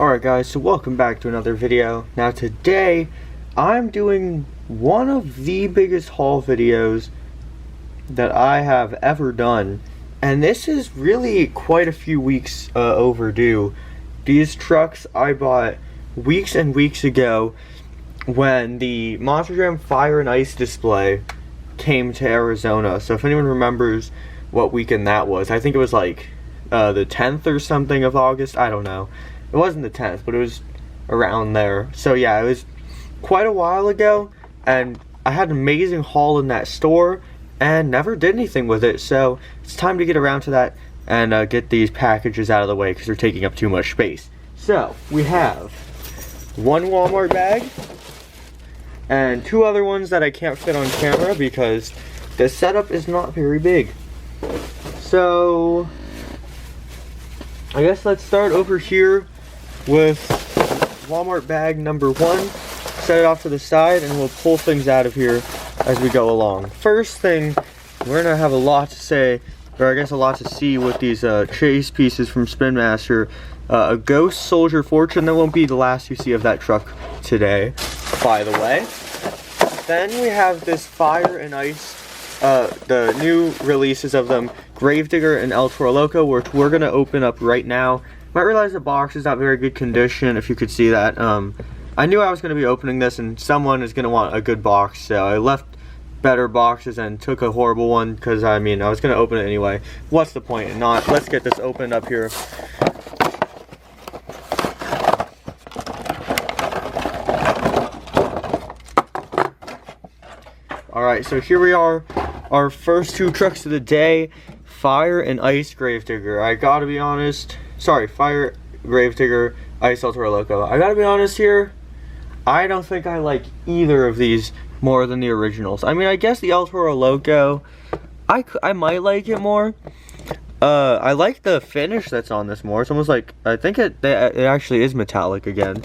Alright guys, so welcome back to another video. Now today, I'm doing one of the biggest haul videos that I have ever done. And this is really quite a few weeks overdue. These trucks I bought weeks and weeks ago when the Monster Jam Fire and Ice display came to Arizona. So if anyone remembers what weekend that was, I think it was like the 10th or something of August, I don't know. It wasn't the 10th, but it was around there. So yeah, it was quite a while ago, and I had an amazing haul in that store and never did anything with it. So it's time to get around to that and get these packages out of the way because they're taking up too much space. So we have one Walmart bag and two other ones that I can't fit on camera because the setup is not very big. So I guess let's start over here with Walmart bag number one. Set it off to the side and we'll pull things out of here as we go along. First thing, we're gonna have a lot to say, or I guess a lot to see with these chase pieces from Spin Master. A Ghost Soldier Fortune. That won't be the last you see of that truck today, by the way. Then we have this Fire and Ice, the new releases of them, Gravedigger and El Toro Loco, which we're gonna open up right now. Might realize the box is not very good condition, if you could see that. I knew I was gonna be opening this and someone is gonna want a good box, so I left better boxes and took a horrible one because I mean I was gonna open it anyway. What's the point in not? Let's get this opened up here. Alright, so here we are, our first two trucks of the day, Fire and Ice Gravedigger. I gotta be honest, sorry, Fire, Gravedigger, Ice, El Toro Loco. I gotta be honest here, I don't think I like either of these more than the originals. I mean, I guess the El Toro Loco, I might like it more. I like the finish that's on this more. It's almost like, I think it actually is metallic again.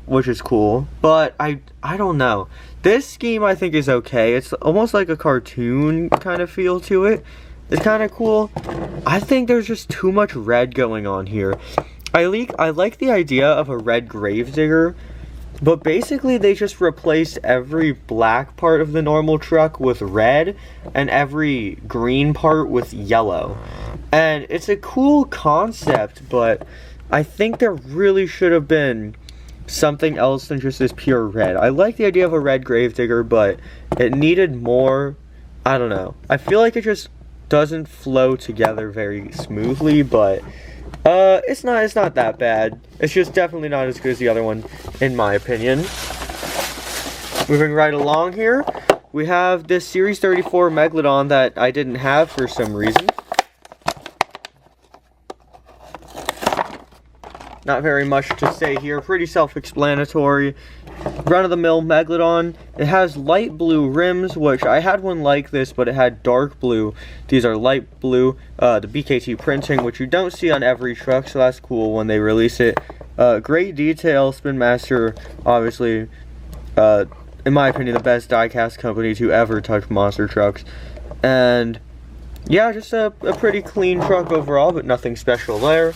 Which is cool, but I don't know. This scheme I think is okay. It's almost like a cartoon kind of feel to it. It's kind of cool. I think there's just too much red going on here. I like the idea of a red Gravedigger, but basically they just replaced every black part of the normal truck with red and every green part with yellow. And it's a cool concept, but I think there really should have been something else than just this pure red. I like the idea of a red Gravedigger, but it needed more. I don't know. I feel like it just doesn't flow together very smoothly, but it's not that bad. It's just definitely not as good as the other one, in my opinion. Moving right along here, we have this Series 34 Megalodon that I didn't have for some reason. Not very much to say here, pretty self-explanatory. Run-of-the-mill Megalodon. It has light blue rims, which I had one like this, but it had dark blue. These are light blue, the BKT printing, which you don't see on every truck, so that's cool when they release it. Great detail, Spin Master, obviously, in my opinion, the best die-cast company to ever touch monster trucks. And yeah, just a pretty clean truck overall, but nothing special there.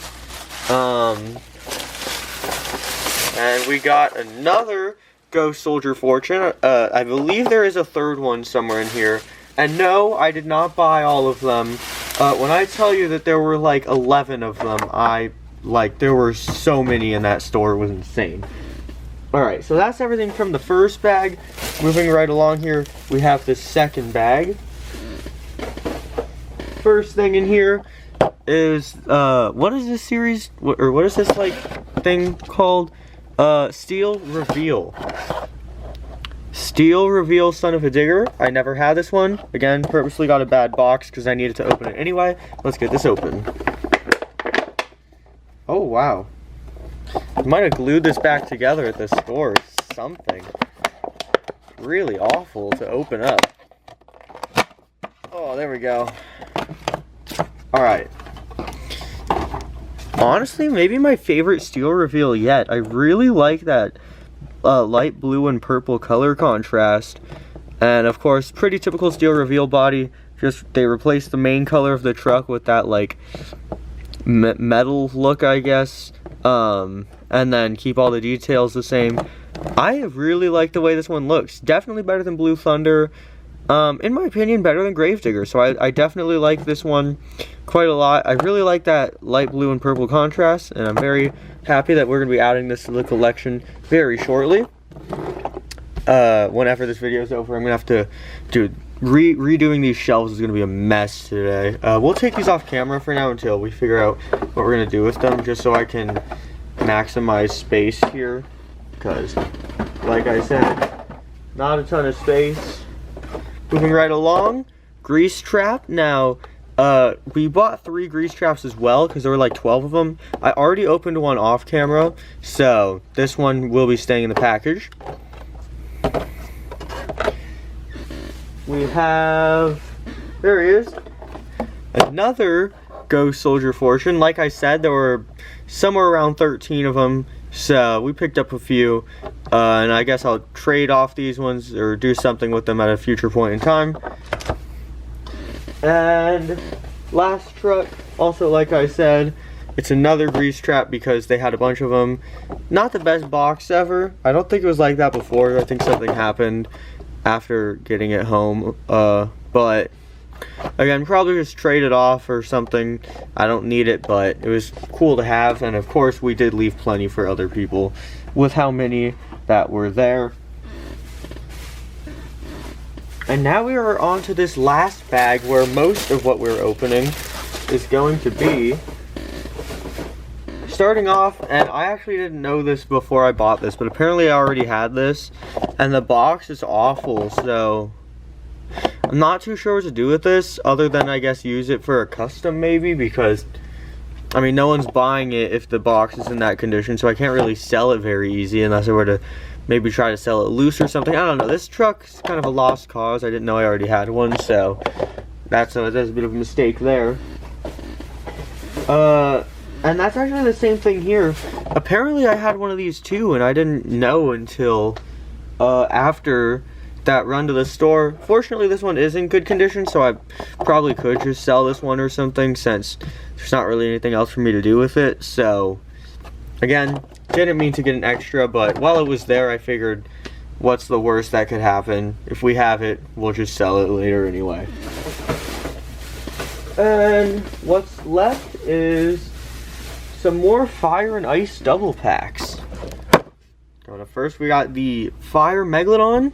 And we got another Ghost Soldier Fortune. I believe there is a third one somewhere in here. And no, I did not buy all of them. When I tell you that there were like 11 of them, there were so many in that store, it was insane. Alright, so that's everything from the first bag. Moving right along here, we have the second bag. First thing in here is, what is this series, or what is this like thing called? Steel Reveal. Steel Reveal Son of a Digger. I never had this one. Again, purposely got a bad box because I needed to open it anyway. Let's get this open. Oh, wow. Might have glued this back together at the store or something. Really awful to open up. Oh, there we go. Alright. Honestly, maybe my favorite Steel Reveal yet. I really like that light blue and purple color contrast. And of course, pretty typical Steel Reveal body. Just, they replaced the main color of the truck with that, like, metal look, I guess, and then keep all the details the same. I really like the way this one looks. Definitely better than Blue Thunder. In my opinion, better than Gravedigger. So I definitely like this one quite a lot. I really like that light blue and purple contrast, and I'm very happy that we're going to be adding this to the collection very shortly. Whenever this video is over, I'm going to have to do redoing these shelves is going to be a mess today. We'll take these off camera for now until we figure out what we're going to do with them, just so I can maximize space here, because like I said, not a ton of space. Moving right along, grease trap. Now, we bought 3 grease traps as well because there were like 12 of them. I already opened one off camera, so this one will be staying in the package. We have, there he is, another Ghost Soldier Fortune. Like I said, there were somewhere around 13 of them, so we picked up a few, and I guess I'll trade off these ones or do something with them at a future point in time. And last truck, also like I said, it's another grease trap because they had a bunch of them. Not the best box ever. I don't think it was like that before. I think something happened after getting it home, but again, probably just trade it off or something. I don't need it, but it was cool to have, and of course we did leave plenty for other people with how many that were there. And now we are on to this last bag where most of what we're opening is going to be. Starting off, and I actually didn't know this before I bought this, but apparently I already had this, and the box is awful, so I'm not too sure what to do with this, other than I guess use it for a custom maybe, because I mean no one's buying it if the box is in that condition, so I can't really sell it very easy unless I were to maybe try to sell it loose or something. I don't know, this truck's kind of a lost cause. I didn't know I already had one, so that's a bit of a mistake there. And that's actually the same thing here. Apparently I had one of these too, and I didn't know until after that run to the store. Fortunately, this one is in good condition, so I probably could just sell this one or something, since there's not really anything else for me to do with it. So again, didn't mean to get an extra, but while it was there, I figured, what's the worst that could happen? If we have it, we'll just sell it later anyway. And what's left is some more Fire and Ice double packs. First, we got the Fire Megalodon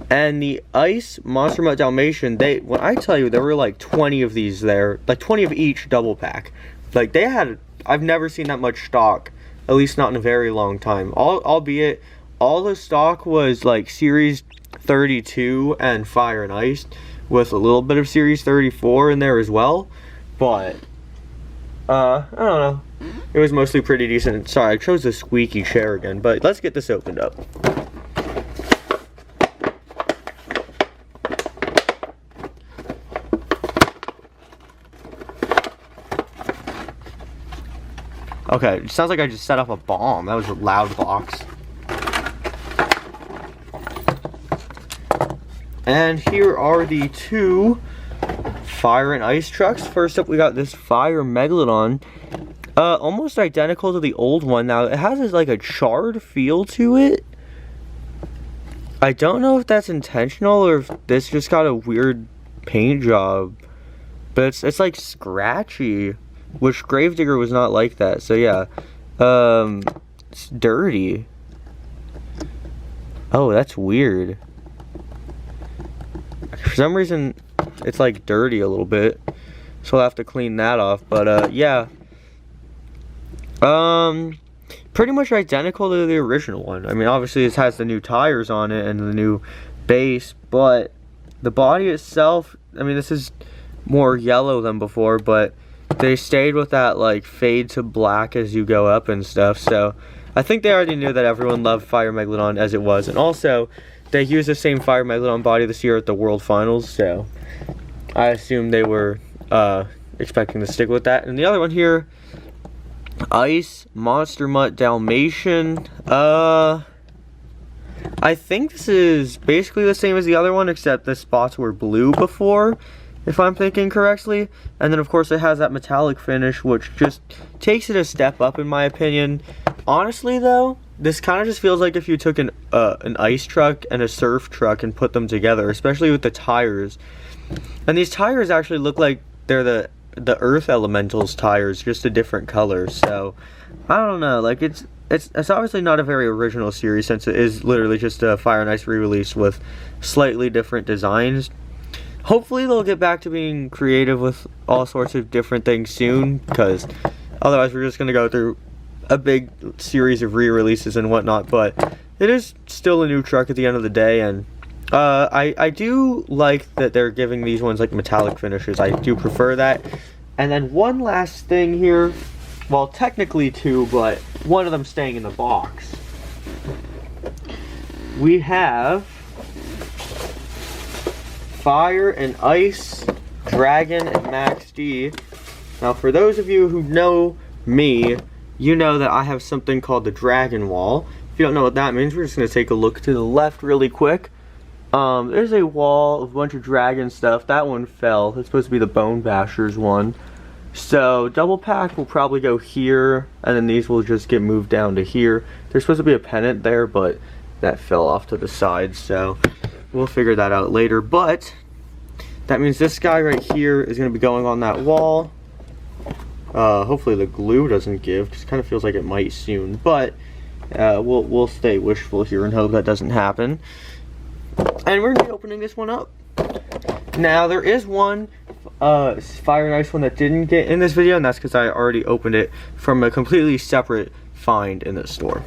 and the Ice Monster Mutt Dalmatian. When I tell you, there were like 20 of these there, like 20 of each double pack. Like they had, I've never seen that much stock, at least not in a very long time. Albeit, all the stock was like Series 32 and Fire and Ice, with a little bit of Series 34 in there as well. But I don't know. It was mostly pretty decent. Sorry, I chose the squeaky chair again, but let's get this opened up. Okay, it sounds like I just set off a bomb. That was a loud box. And here are the 2 Fire and Ice trucks. First up, we got this Fire Megalodon. Almost identical to the old one. Now, it has like a charred feel to it. I don't know if that's intentional or if this just got a weird paint job. But it's like scratchy, which Gravedigger was not like that. So yeah, it's dirty. Oh, that's weird. For some reason, it's like dirty a little bit, so I'll have to clean that off. But yeah, pretty much identical to the original one. I mean, obviously this has the new tires on it and the new base, but the body itself, I mean, this is more yellow than before, but they stayed with that like fade to black as you go up and stuff. So I think they already knew that everyone loved Fire Megalodon as it was, and also they used the same Fire Megalodon body this year at the World Finals, so I assume they were expecting to stick with that. And the other one here, Ice Monster Mutt Dalmatian. I think this is basically the same as the other one, except the spots were blue before. if I'm thinking correctly. And then of course it has that metallic finish, which just takes it a step up in my opinion. Honestly though, this kind of just feels like if you took an ice truck and a surf truck and put them together, especially with the tires. And these tires actually look like they're the Earth Elementals tires, just a different color. So I don't know, like it's obviously not a very original series, since it is literally just a Fire and Ice re-release with slightly different designs. Hopefully they'll get back to being creative with all sorts of different things soon, because otherwise we're just going to go through a big series of re-releases and whatnot. But it is still a new truck at the end of the day, and I do like that they're giving these ones like metallic finishes. I do prefer that. And then one last thing here, well technically two, but one of them staying in the box. We have Fire and Ice, Dragon, and Max D. Now for those of you who know me, you know that I have something called the Dragon Wall. If you don't know what that means, we're just going to take a look to the left really quick. There's a wall of a bunch of dragon stuff. That one fell. It's supposed to be the Bone Bashers one. So double pack will probably go here, and then these will just get moved down to here. There's supposed to be a pennant there, but that fell off to the side, so we'll figure that out later. But that means this guy right here is going to be going on that wall. Hopefully the glue doesn't give, because it kind of feels like it might soon. But we'll stay wishful here and hope that doesn't happen. And we're going to be opening this one up. Now there is one Fire and Ice one that didn't get in this video, and that's because I already opened it from a completely separate find in the store.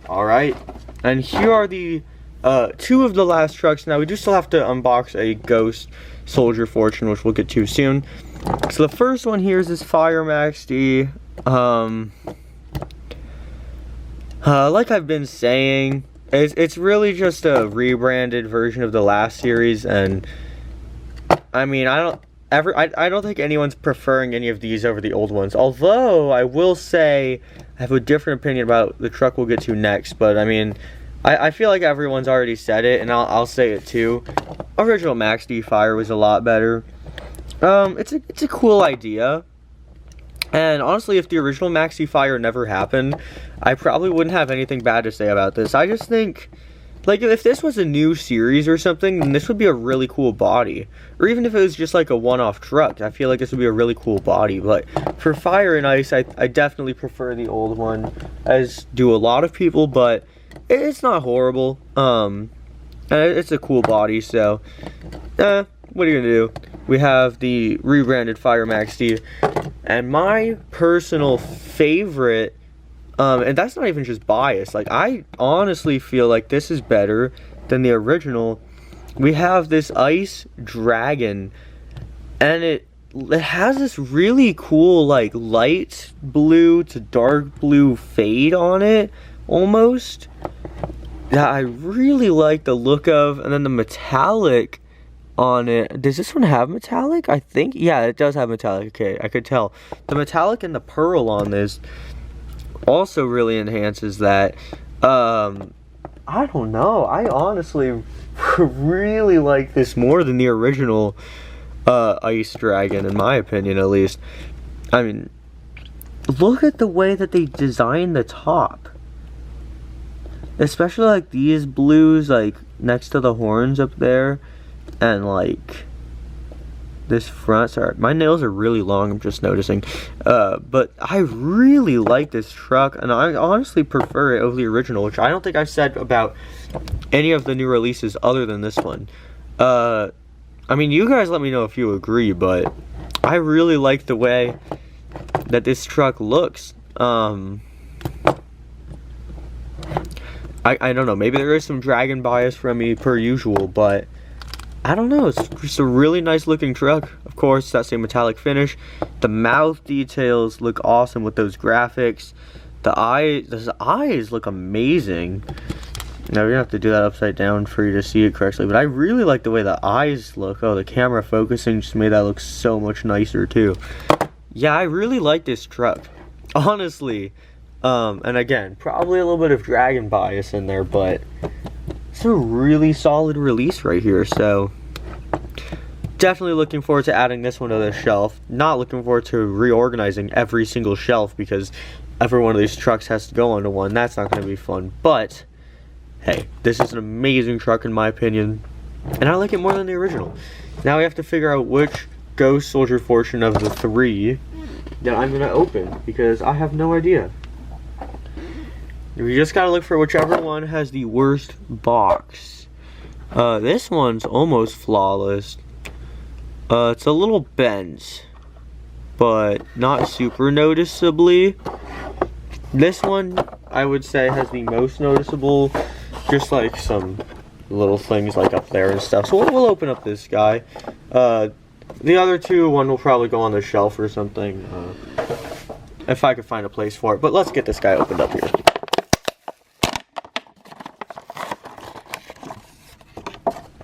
Alright, and here are the two of the last trucks. Now we do still have to unbox a Ghost Soldier Fortune, which we'll get to soon. So the first one here is this Fire Max D. Like I've been saying, it's really just a rebranded version of the last series, and I mean, I don't think anyone's preferring any of these over the old ones. Although I will say I have a different opinion about the truck we'll get to next. But I mean, I feel like everyone's already said it, and I'll say it too. Original Max D Fire was a lot better. It's a cool idea. And honestly, if the original Max D Fire never happened, I probably wouldn't have anything bad to say about this. I just think, like, if this was a new series or something, then this would be a really cool body. Or even if it was just like a one-off truck, I feel like this would be a really cool body. But for Fire and Ice, I definitely prefer the old one, as do a lot of people, but it's not horrible. And it's a cool body, so what are you gonna do? We have the rebranded Fire Max D, and my personal favorite, and that's not even just bias, like I honestly feel like this is better than the original. We have this Ice Dragon, and it has this really cool like light blue to dark blue fade on it almost, that I really like the look of. And then the metallic on it, does this one have metallic? I think, yeah, it does have metallic. Okay, I could tell. The metallic and the pearl on this also really enhances that. I don't know, I honestly really like this more than the original Ice Dragon, in my opinion at least. I mean, look at the way that they designed the top. Especially like these blues, like next to the horns up there. And like this front, sorry, my nails are really long, I'm just noticing. But I really like this truck, and I honestly prefer it over the original, which I don't think I've said about any of the new releases other than this one. I mean, you guys let me know if you agree, but I really like the way that this truck looks. I don't know, maybe there is some dragon bias from me per usual, but I don't know, it's just a really nice looking truck. Of course, that same metallic finish. The mouth details look awesome with those graphics. The eyes look amazing. Now we're gonna have to do that upside down for you to see it correctly, but I really like the way the eyes look. Oh, the camera focusing just made that look so much nicer too. Yeah, I really like this truck. honestly, and again, probably a little bit of Dragon bias in there, but it's a really solid release right here, so definitely looking forward to adding this one to the shelf. Not looking forward to reorganizing every single shelf because every one of these trucks has to go onto one. That's not going to be fun, but hey, this is an amazing truck in my opinion, and I like it more than the original. Now we have to figure out which Ghost Soldier Fortune of the 3 that I'm going to open, because I have no idea. We just got to look for whichever one has the worst box. This one's almost flawless. It's a little bent, but not super noticeably. This one, I would say, has the most noticeable, just like some little things like up there and stuff. So we'll open up this guy. The other two, one will probably go on the shelf or something, if I could find a place for it. But let's get this guy opened up here.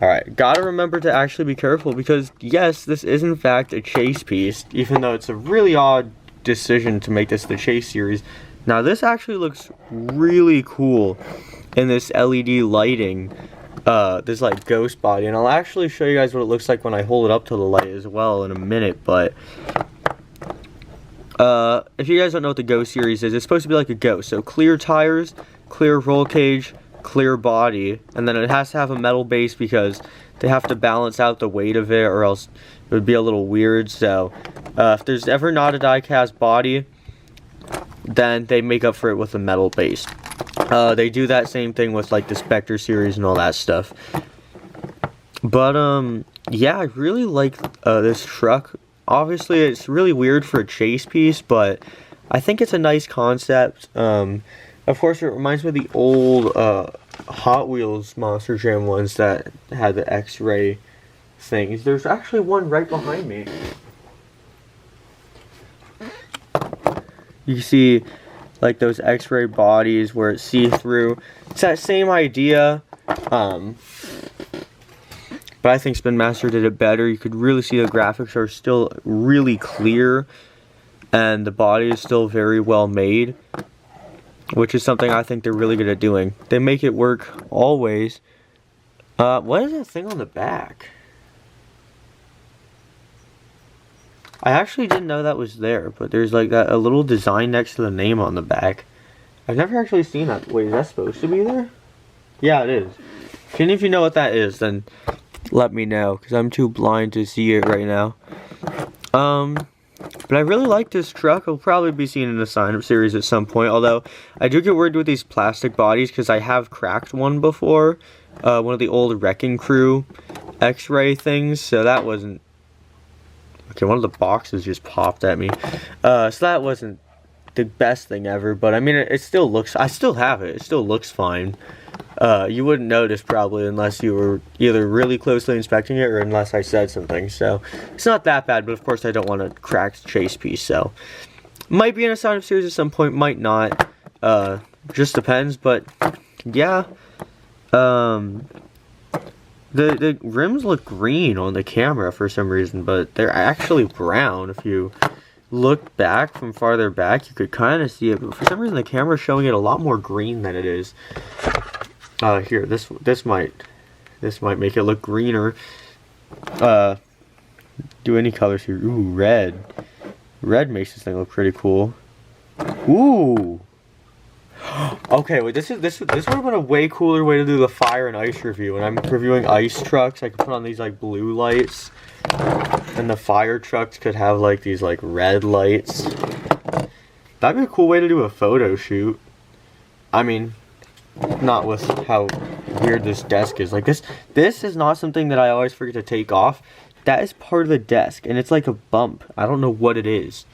Alright, gotta remember to actually be careful because, yes, this is in fact a chase piece, even though it's a really odd decision to make this the chase series. Now, this actually looks really cool in this LED lighting, this like ghost body, and I'll actually show you guys what it looks like when I hold it up to the light as well in a minute. But if you guys don't know what the Ghost series is, it's supposed to be like a Ghost, so clear tires, clear roll cage, clear body, and then it has to have a metal base because they have to balance out the weight of it or else it would be a little weird. So if there's ever not a die-cast body, then they make up for it with a metal base. They do that same thing with like the Spectre series and all that stuff. But yeah, I really like this truck. Obviously it's really weird for a chase piece, but I think it's a nice concept. Of course, it reminds me of the old Hot Wheels Monster Jam ones that had the X-ray things. There's actually one right behind me. You see, like those X-ray bodies where it's see-through. It's that same idea, but I think Spin Master did it better. You could really see the graphics are still really clear, and the body is still very well made, which is something I think they're really good at doing. They make it work always. What is that thing on the back? I actually didn't know that was there, but there's like a little design next to the name on the back. I've never actually seen that. Wait, is that supposed to be there? Yeah, it is. If any of you know what that is, then let me know, because I'm too blind to see it right now. But I really like this truck. I'll probably be seeing it in the sign-up series at some point, although I do get worried with these plastic bodies because I have cracked one before. One of the old Wrecking Crew X-ray things, so that wasn't... Okay, one of the boxes just popped at me. So that wasn't the best thing ever, but I mean, it still looks... I still have it. It still looks fine. You wouldn't notice probably unless you were either really closely inspecting it or unless I said something. So it's not that bad, but of course I don't want a cracked chase piece. So might be in a sign-up series at some point, might not. Just depends, but yeah. The rims look green on the camera for some reason, but they're actually brown. If you look back from farther back, you could kind of see it, but for some reason the camera's showing it a lot more green than it is. Here, this might make it look greener. Do any colors here? Ooh, red. Red makes this thing look pretty cool. Ooh. Okay, wait, this would have been a way cooler way to do the fire and ice review. When I'm reviewing ice trucks, I could put on these like blue lights, and the fire trucks could have like these like red lights. That'd be a cool way to do a photo shoot. I mean, not with how weird this desk is. Like this is not something that I always forget to take off. That is part of the desk, and it's like a bump. I don't know what it is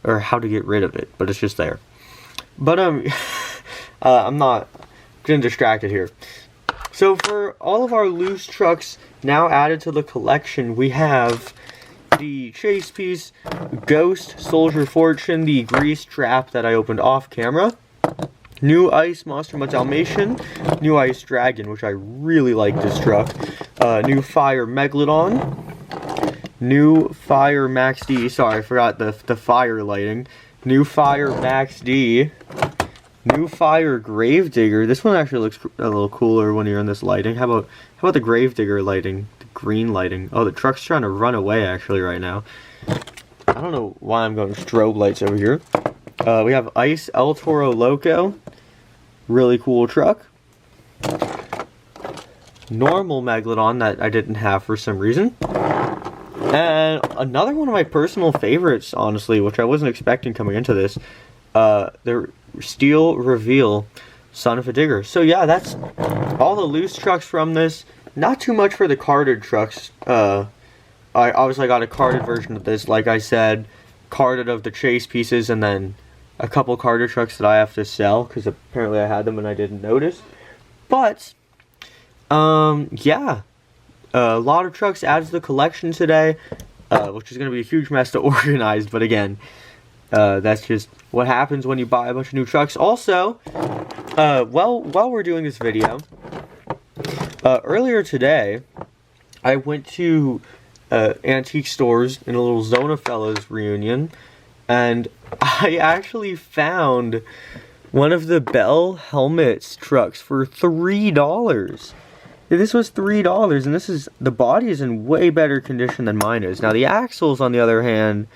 or how to get rid of it, but it's just there. But I'm not getting distracted here. So for all of our loose trucks now added to the collection, we have the chase piece, Ghost Soldier Fortune, the grease trap that I opened off camera, new Ice Monster Mutt Dalmatian, new Ice Dragon, which I really like this truck, new Fire Megalodon, new Fire Max D, sorry I forgot the fire lighting, New Fire Max D. New Fire Gravedigger. This one actually looks a little cooler when you're in this lighting. How about the Gravedigger lighting? The green lighting. Oh, the truck's trying to run away actually right now. I don't know why I'm going strobe lights over here. We have Ice El Toro Loco. Really cool truck. Normal Megalodon that I didn't have for some reason. And another one of my personal favorites, honestly, which I wasn't expecting coming into this. The Steel Reveal Son of a Digger. So yeah, that's all the loose trucks from this. Not too much for the carded trucks. I obviously got a carded version of this, like I said. Carded of the chase pieces, and then a couple carded trucks that I have to sell, because apparently I had them and I didn't notice. But yeah, a lot of trucks added to the collection today, which is going to be a huge mess to organize, but again, that's just what happens when you buy a bunch of new trucks. Also, while we're doing this video, earlier today, I went to antique stores in a little Zona Fellows reunion, and I actually found one of the Bell Helmets trucks for $3. This was $3, and this is, the body is in way better condition than mine is. Now the axles, on the other hand,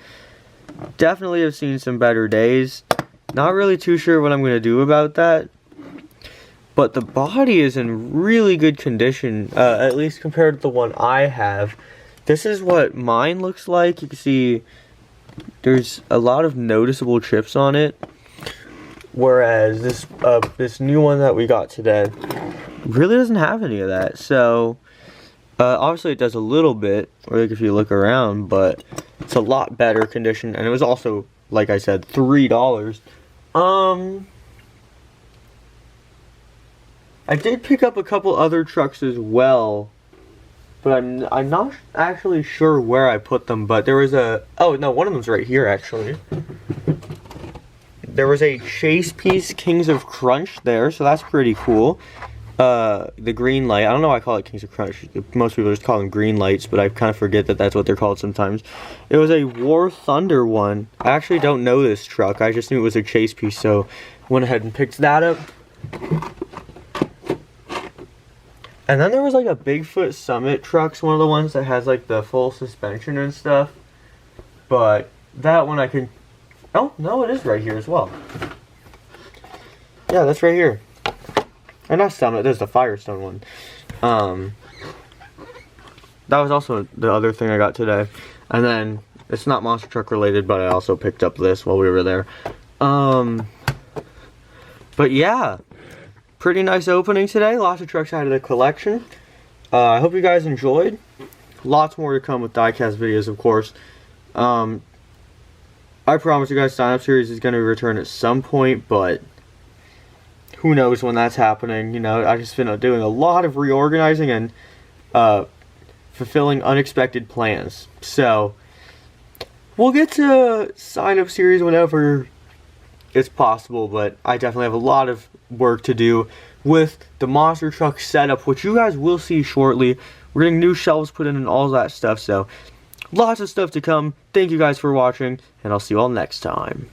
definitely have seen some better days. Not really too sure what I'm going to do about that. But the body is in really good condition, at least compared to the one I have. This is what mine looks like. You can see there's a lot of noticeable chips on it. Whereas this new one that we got today really doesn't have any of that. So obviously it does a little bit, like if you look around, but it's a lot better condition, and it was also, like I said, $3. I did pick up a couple other trucks as well, but I'm not actually sure where I put them. But there was oh no, one of them's right here actually. There was a chase piece Kings of Crunch there, so that's pretty cool. The green light, I don't know why I call it Kings of Crunch. Most people just call them green lights, but I kind of forget that that's what they're called sometimes. It was a War Thunder one. I actually don't know this truck. I just knew it was a chase piece, so went ahead and picked that up. And then there was like a Bigfoot Summit trucks, one of the ones that has like the full suspension and stuff. But that one I can... Oh, no, it is right here as well. Yeah, that's right here. And not Summit, there's the Firestone one. That was also the other thing I got today. And then, it's not monster truck related, but I also picked up this while we were there. But yeah, pretty nice opening today. Lots of trucks out of the collection. I hope you guys enjoyed. Lots more to come with diecast videos, of course. I promise you guys, Sign Up Series is going to return at some point, but who knows when that's happening. You know, I've just been doing a lot of reorganizing and fulfilling unexpected plans. So, we'll get to Sign Up Series whenever it's possible, but I definitely have a lot of work to do with the monster truck setup, which you guys will see shortly. We're getting new shelves put in and all that stuff, so lots of stuff to come. Thank you guys for watching, and I'll see you all next time.